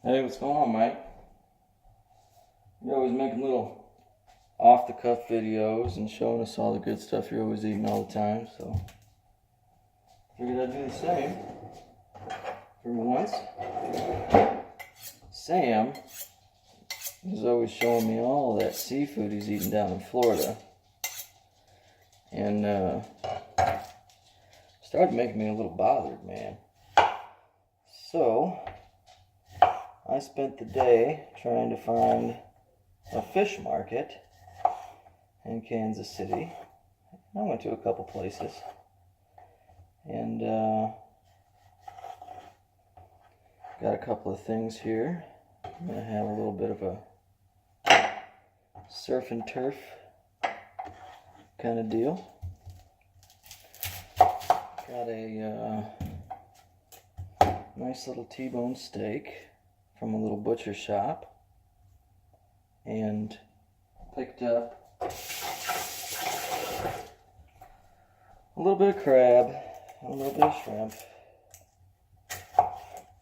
Hey, what's going on, Mike? You're always making little off-the-cuff videos and showing us all the good stuff you're always eating all the time, so figured I'd do the same for once. Sam is always showing me all that seafood he's eating down in Florida, and started making me a little bothered, man. So I spent the day trying to find a fish market in Kansas City. I went to a couple places, and got a couple of things here. I'm gonna have a little bit of a surf and turf kind of deal. Got a nice little T-bone steak from a little butcher shop, and picked up a little bit of crab, a little bit of shrimp,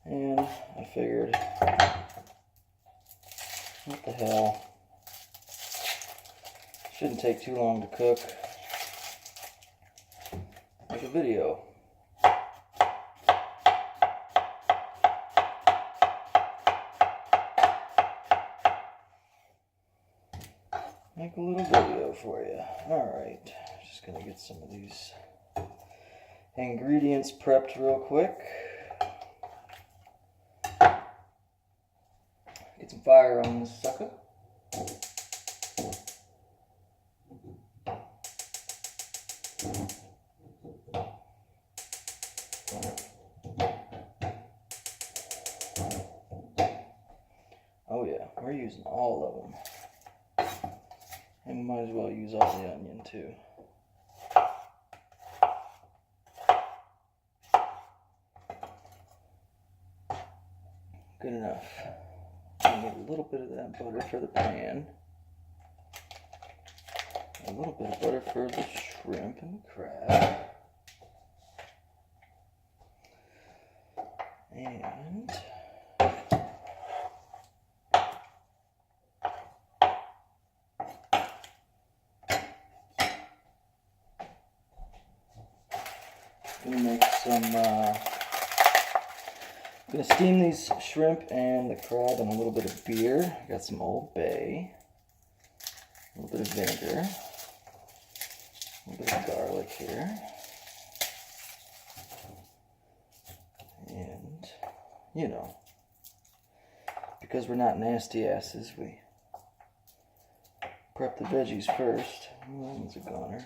and I figured, what the hell, shouldn't take too long to cook, make a video. Make a little video for you. Alright, just gonna get some of these ingredients prepped real quick. Get some fire on this sucker. Oh yeah, we're using all of them. And we might as well use all the onion too. Good enough. I need a little bit of that butter for the pan. A little bit of butter for the shrimp and the crab. And gonna make some, gonna steam these shrimp and the crab in a little bit of beer. Got some Old Bay, a little bit of vinegar, a little bit of garlic here, and, you know, because we're not nasty asses, we prep the veggies first. Ooh, that one's a goner.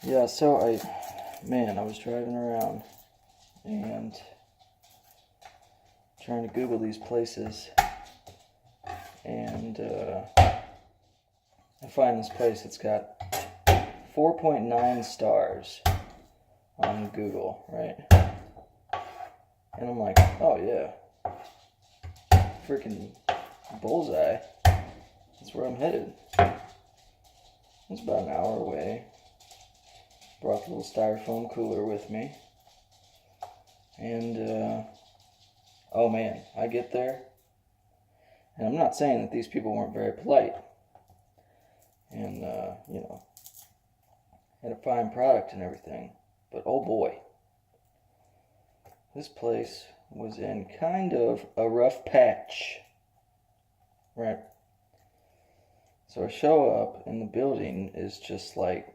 Yeah, so I was driving around and trying to Google these places, and I find this place that's got 4.9 stars on Google, right? And I'm like, oh yeah, freaking bullseye. That's where I'm headed. It's about an hour away. Brought the little styrofoam cooler with me, and oh man, I get there, and I'm not saying that these people weren't very polite, and you know, had a fine product and everything, but oh boy, this place was in kind of a rough patch, right? So I show up, and the building is just like,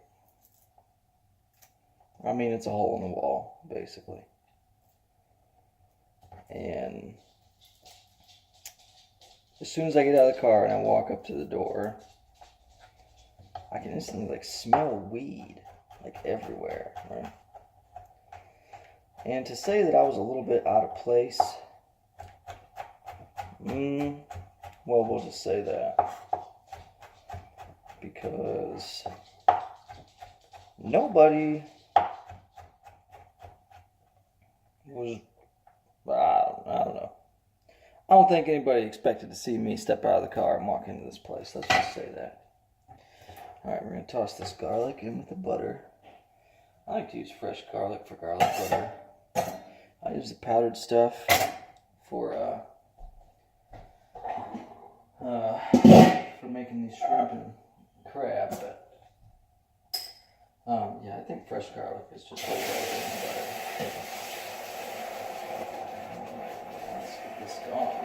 I mean, it's a hole in the wall, basically. And as soon as I get out of the car and I walk up to the door, I can instantly, like, smell weed, like, everywhere, right? And to say that I was a little bit out of place, well, we'll just say that. Because nobody was, I don't know. I don't think anybody expected to see me step out of the car and walk into this place. Let's just say that. Alright, we're going to toss this garlic in with the butter. I like to use fresh garlic for garlic butter. I use the powdered stuff for making these shrimp and crab, but yeah, I think fresh garlic is just way better than butter. Let's get this going.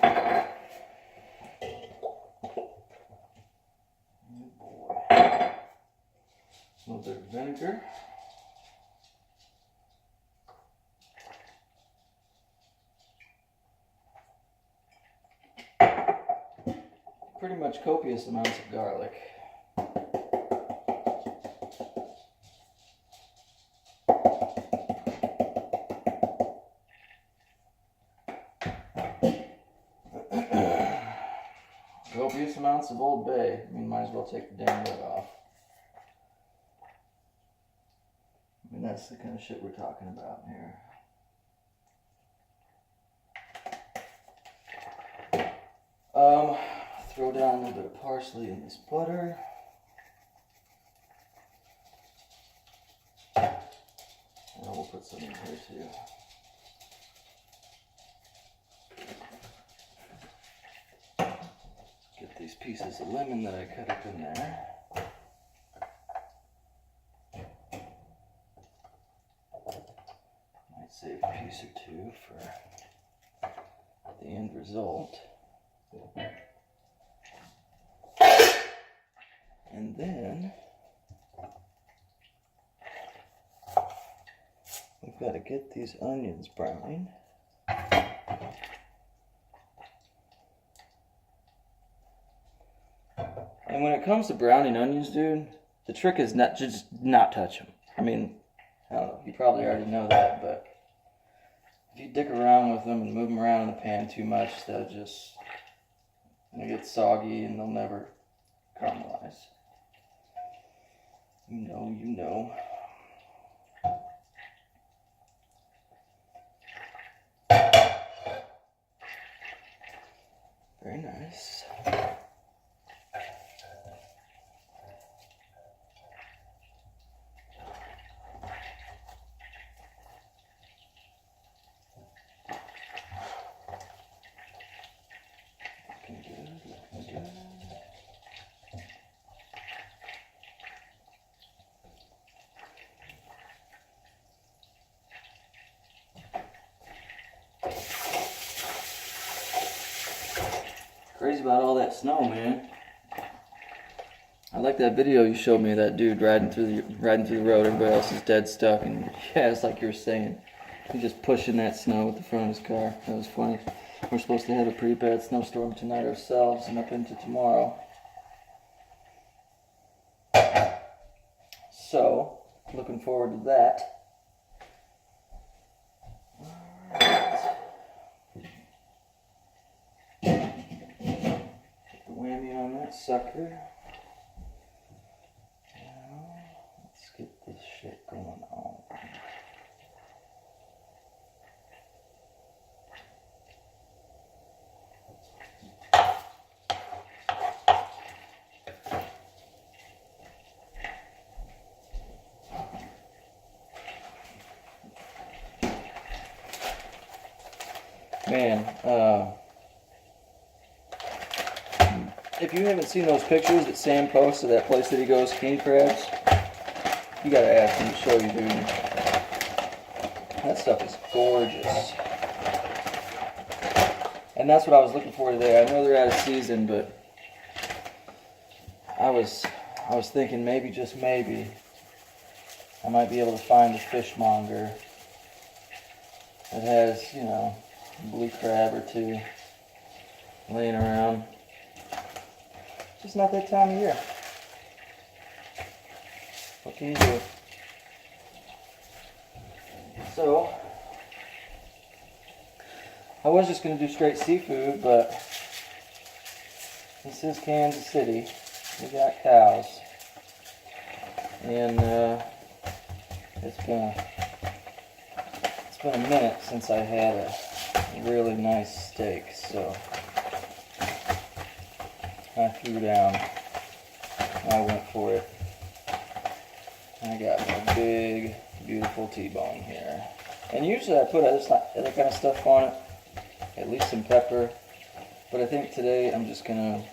Oh boy. A little bit of vinegar. Pretty much copious amounts of garlic. Copious amounts of Old Bay. I mean, might as well take the damn lid off. I mean, that's the kind of shit we're talking about here. Throw down a little bit of parsley in this butter. And we'll put some in here too. Get these pieces of lemon that I cut up in there. Might save a piece or two for the end result. And then we've got to get these onions browning. And when it comes to browning onions, dude, the trick is not touch them. I mean, I don't know, you probably already know that, but if you dick around with them and move them around in the pan too much, they'll get soggy and they'll never caramelize. You know. Very nice. Looking good. Crazy about all that snow, man. I like that video you showed me of that dude riding through the road. Everybody else is dead stuck, and yeah, it's like you were saying. He's just pushing that snow with the front of his car. That was funny. We're supposed to have a pretty bad snowstorm tonight ourselves and up into tomorrow. So, looking forward to that. Whammy on that sucker. Now, let's get this shit going on. Man, if you haven't seen those pictures that Sam posts of that place that he goes, king crabs, you gotta ask him to show you, dude. That stuff is gorgeous. And that's what I was looking for today. I know they're out of season, but I was thinking maybe, just maybe, I might be able to find a fishmonger that has, you know, a blue crab or two laying around. It's not that time of year. What can you do? So, I was just going to do straight seafood, but this is Kansas City. We got cows. And it's been a minute since I had a really nice steak, so I threw down. I went for it. I got a big, little T-bone here. And usually I put other kind of stuff on it, at least some pepper. But I think today I'm just gonna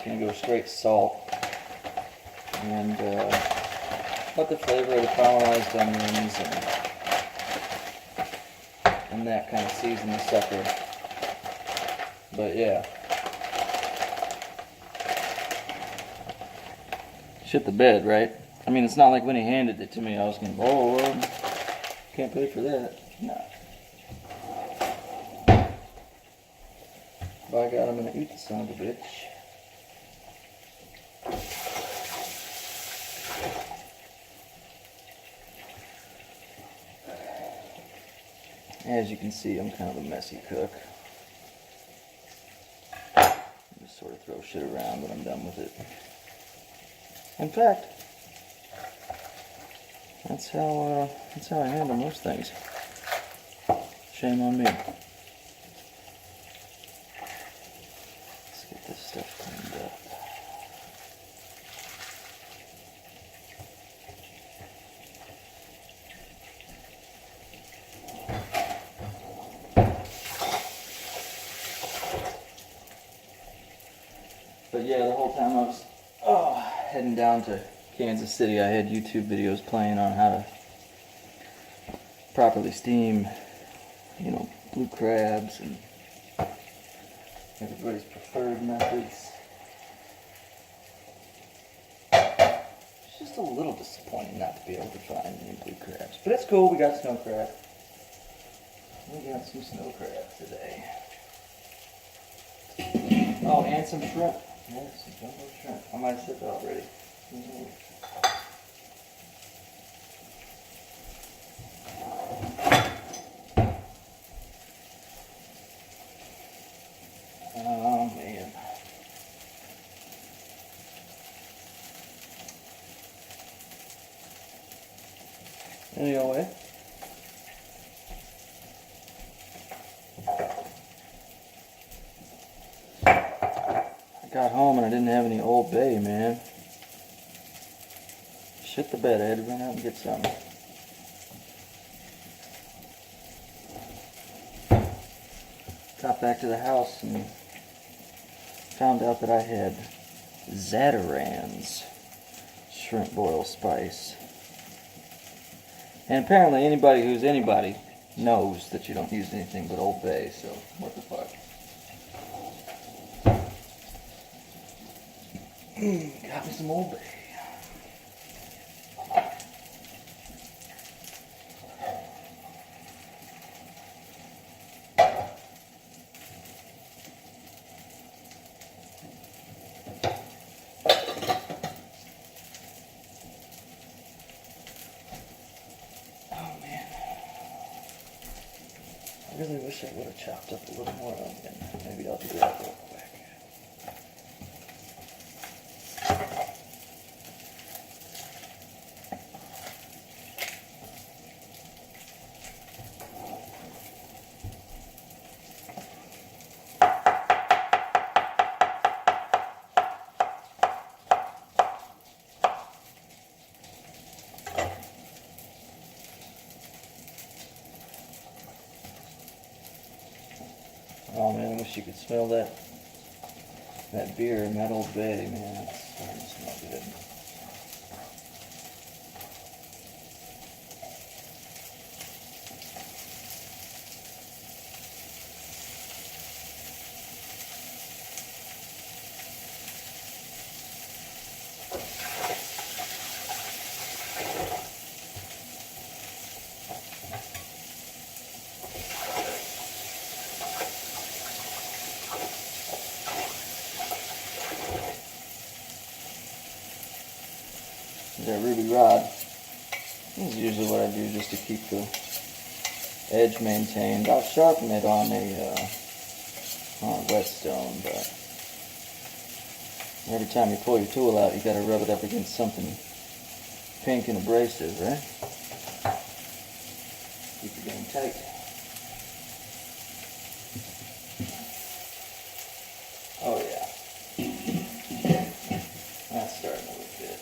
go straight salt and let the flavor of the caramelized onions and that kind of season the sucker. But yeah. Shit the bed, right? I mean, it's not like when he handed it to me, I was going, oh, well, can't pay for that. No. By God, I'm going to eat the son of a bitch. As you can see, I'm kind of a messy cook. I just sort of throw shit around when I'm done with it. In fact, that's how I handle most things. Shame on me. Let's get this stuff cleaned up. But yeah, the whole time I was heading down to Kansas City, I had YouTube videos playing on how to properly steam, you know, blue crabs and everybody's preferred methods. It's just a little disappointing not to be able to find any blue crabs. But it's cool, we got snow crab. We got some snow crab today. Oh, and some shrimp. Yes, some jumbo shrimp. I might have said that already. Oh, man. Anyway. I got home and I didn't have any Old Bay, man. Shit the bed, I had to run out and get some. Got back to the house and found out that I had Zatarain's shrimp boil spice. And apparently anybody who's anybody knows that you don't use anything but Old Bay, so what the fuck. Got me some Old Bay. I really wish I would have chopped up a little more onion. Maybe I'll do that real quick. Oh man, I wish you could smell that beer in that Old Bay, man. It's starting to smell good. That ruby rod. This is usually what I do just to keep the edge maintained. I'll sharpen it on a whetstone, but every time you pull your tool out, you got to rub it up against something pink and abrasive, right? Keep it getting tight. Oh yeah. That's starting to look good.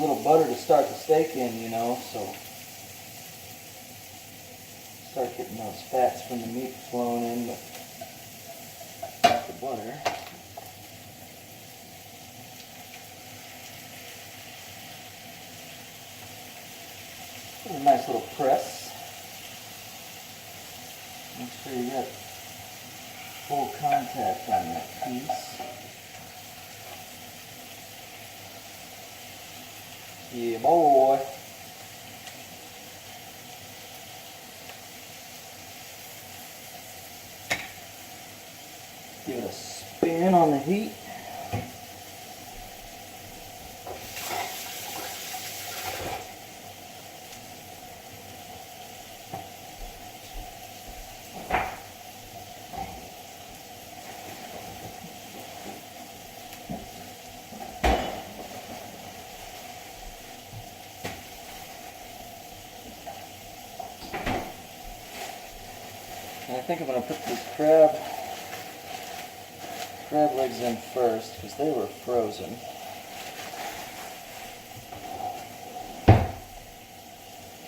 little butter to start the steak in, you know, so start getting those fats from the meat flowing in, but the butter. A nice little press. Make sure you got full contact on that piece. Yeah, boy. Give it a spin on the heat. And I think I'm going to put these crab legs in first because they were frozen.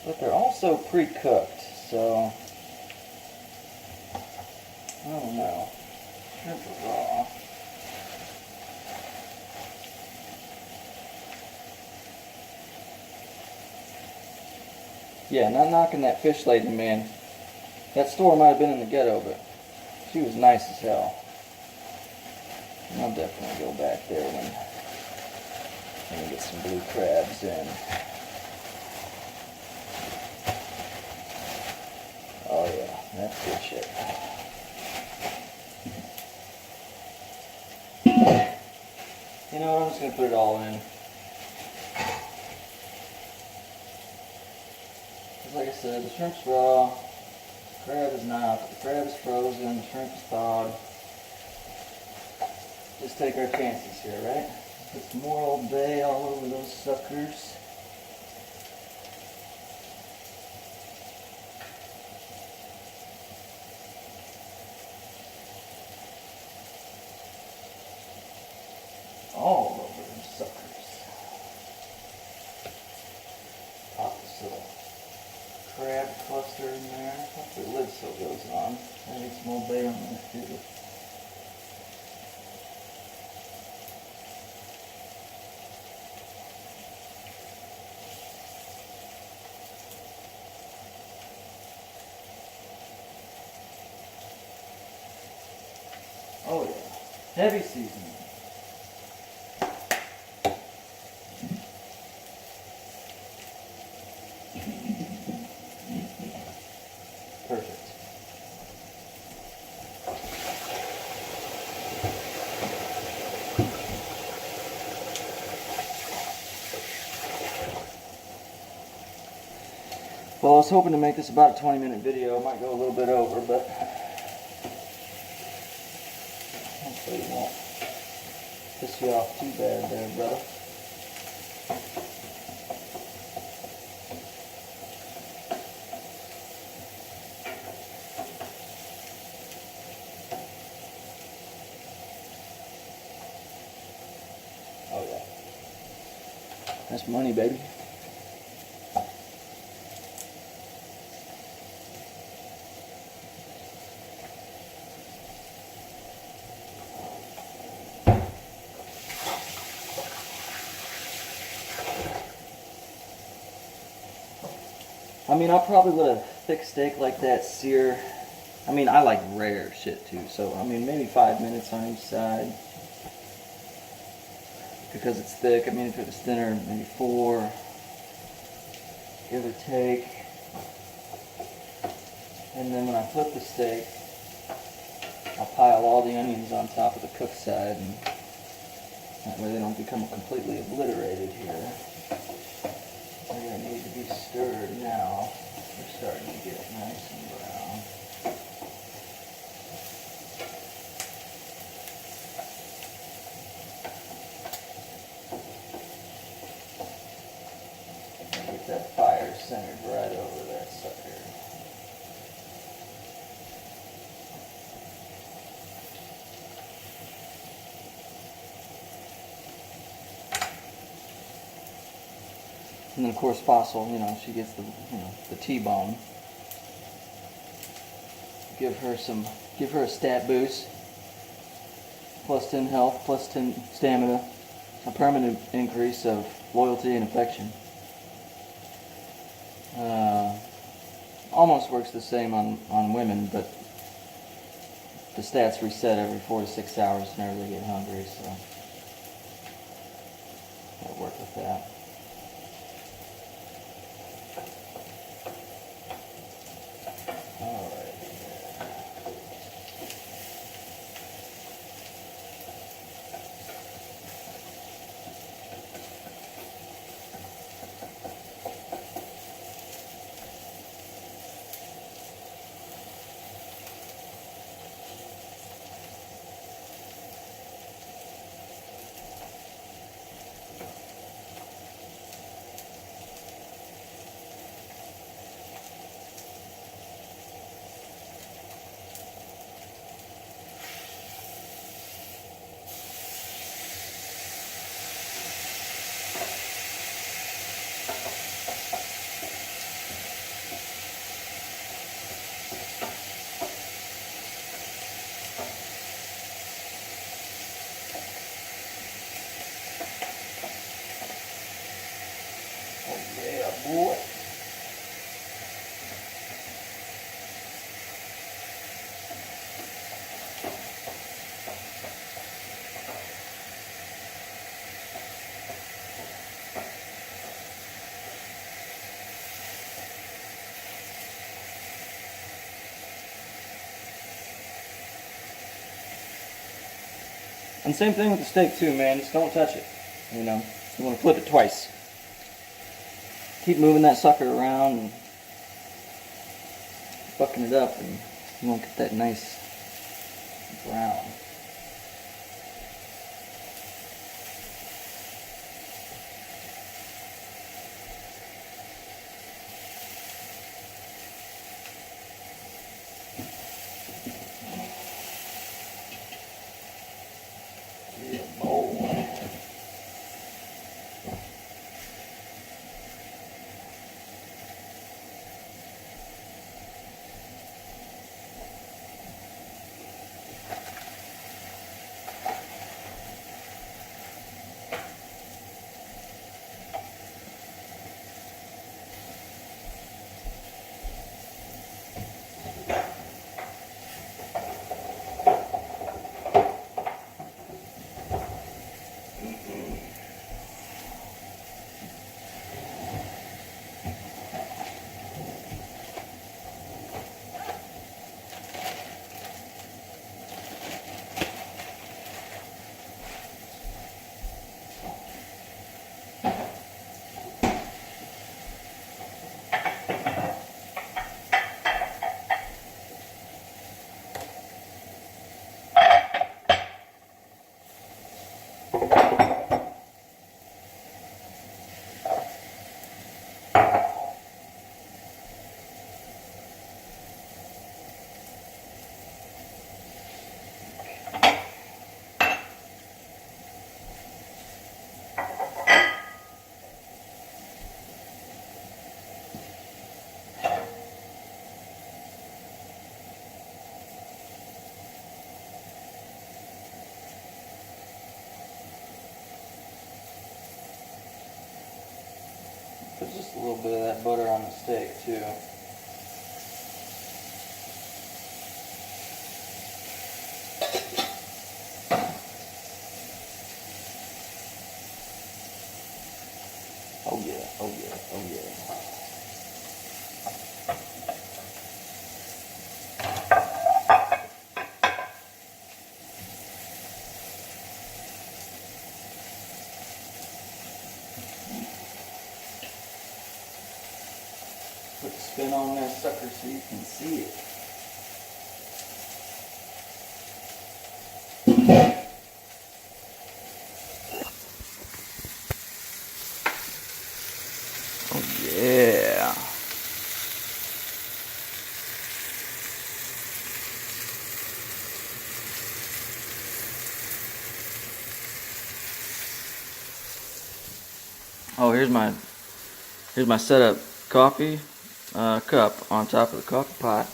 But they're also pre-cooked, so I don't know. Shrimp are raw. Yeah, not knocking that fish lady, man. That store might have been in the ghetto, but she was nice as hell. And I'll definitely go back there when we get some blue crabs in. Oh yeah, that's good shit. You know what, I'm just going to put it all in. Because like I said, the shrimp's raw, the crab is not, the crab is frozen, the shrimp is thawed. Just take our chances here, right? Put some more Old Bay all over those suckers. All over them suckers. Pop this little crab cluster in there. Hopefully the lid still goes on. I need some Old Bay on there too. Oh yeah, heavy seasoning. Perfect. Well, I was hoping to make this about a 20-minute video. I might go a little bit over, but hopefully it won't piss you off too bad there, brother. Oh yeah. That's money, baby. I mean, I probably let a thick steak like that sear. I mean, I like rare shit too, so I mean, maybe 5 minutes on each side. Because it's thick, I mean, if it was thinner, maybe 4, give or take. And then when I flip the steak, I'll pile all the onions on top of the cooked side, and that way they don't become completely obliterated here. They're going to need to be stirred now. They're starting to get nice and brown. Get that fire centered right over that sucker. And then of course Fossil, you know, she gets the, you know, the T-bone. Give her a stat boost. Plus 10 health, plus 10 stamina. A permanent increase of loyalty and affection. Almost works the same on women, but the stats reset every 4 to 6 hours whenever they get hungry, so I'll work with that. Alright. Yeah, boy. And same thing with the steak too, man. Just don't touch it. You know, you want to flip it twice. Keep moving that sucker around and fucking it up, and you won't get that nice brown. Yeah, boy. Put just a little bit of that butter on the steak too. Oh yeah, oh yeah, oh yeah. Put the spin on that sucker so you can see it. Oh yeah. Oh, here's my Here's my setup coffee cup on top of the coffee pot.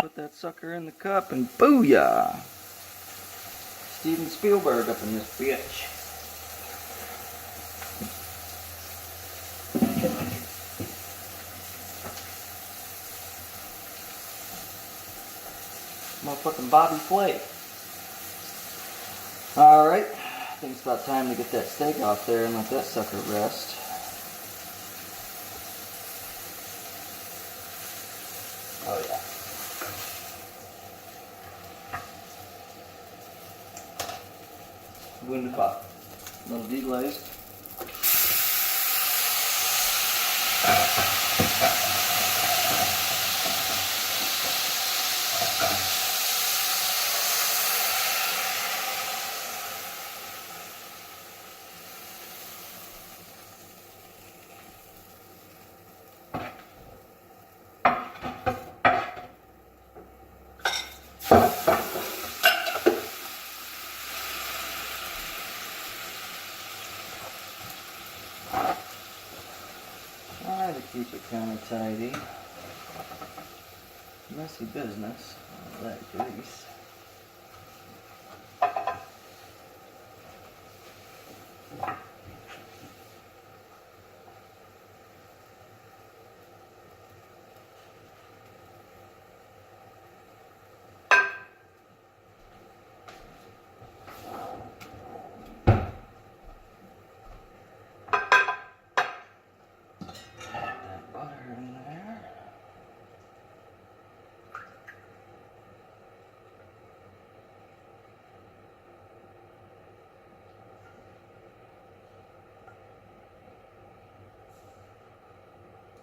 Put that sucker in the cup and booyah! Steven Spielberg up in this bitch. Motherfucking Bobby Flay. Alright, I think it's about time to get that steak off there and let that sucker rest. Oh yeah. Wunderbar. A little deglazed. Try to keep it kind of tidy. Messy business. All that grease.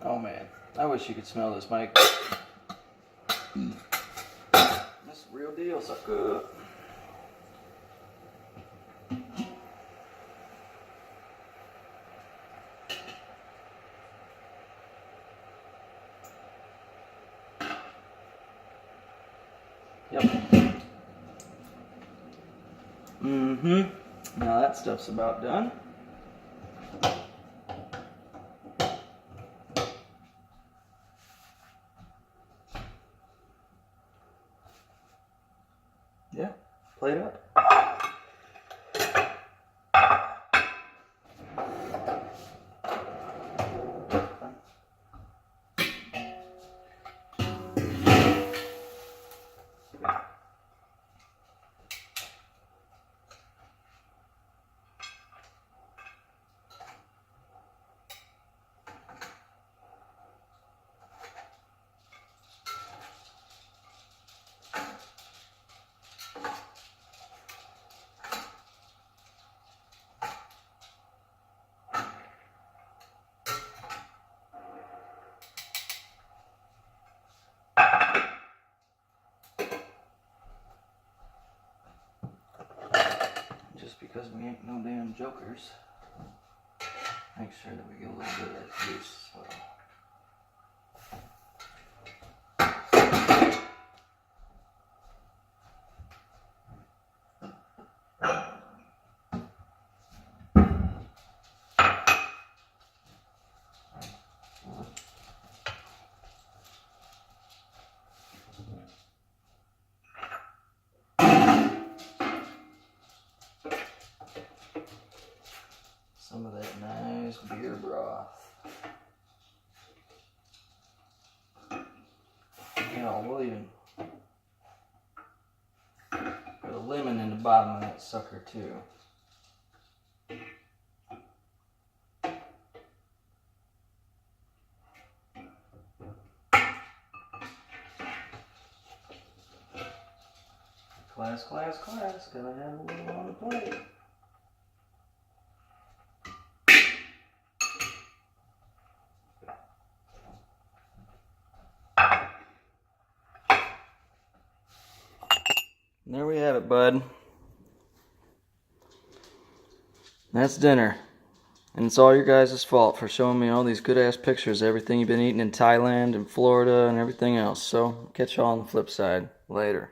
Oh man, I wish you could smell this, Mike. This is real deal, sucker. Yep. Now that stuff's about done. Yeah, plate up. Just because we ain't no damn jokers, make sure that we get a little bit of that juice as well. Some of that nice beer broth. Yeah, we'll even put a lemon in the bottom of that sucker too. Class, class, class. Gotta have a little on the plate. And there we have it, bud. That's dinner. And it's all your guys' fault for showing me all these good-ass pictures of everything you've been eating in Thailand and Florida and everything else. So, catch y'all on the flip side. Later.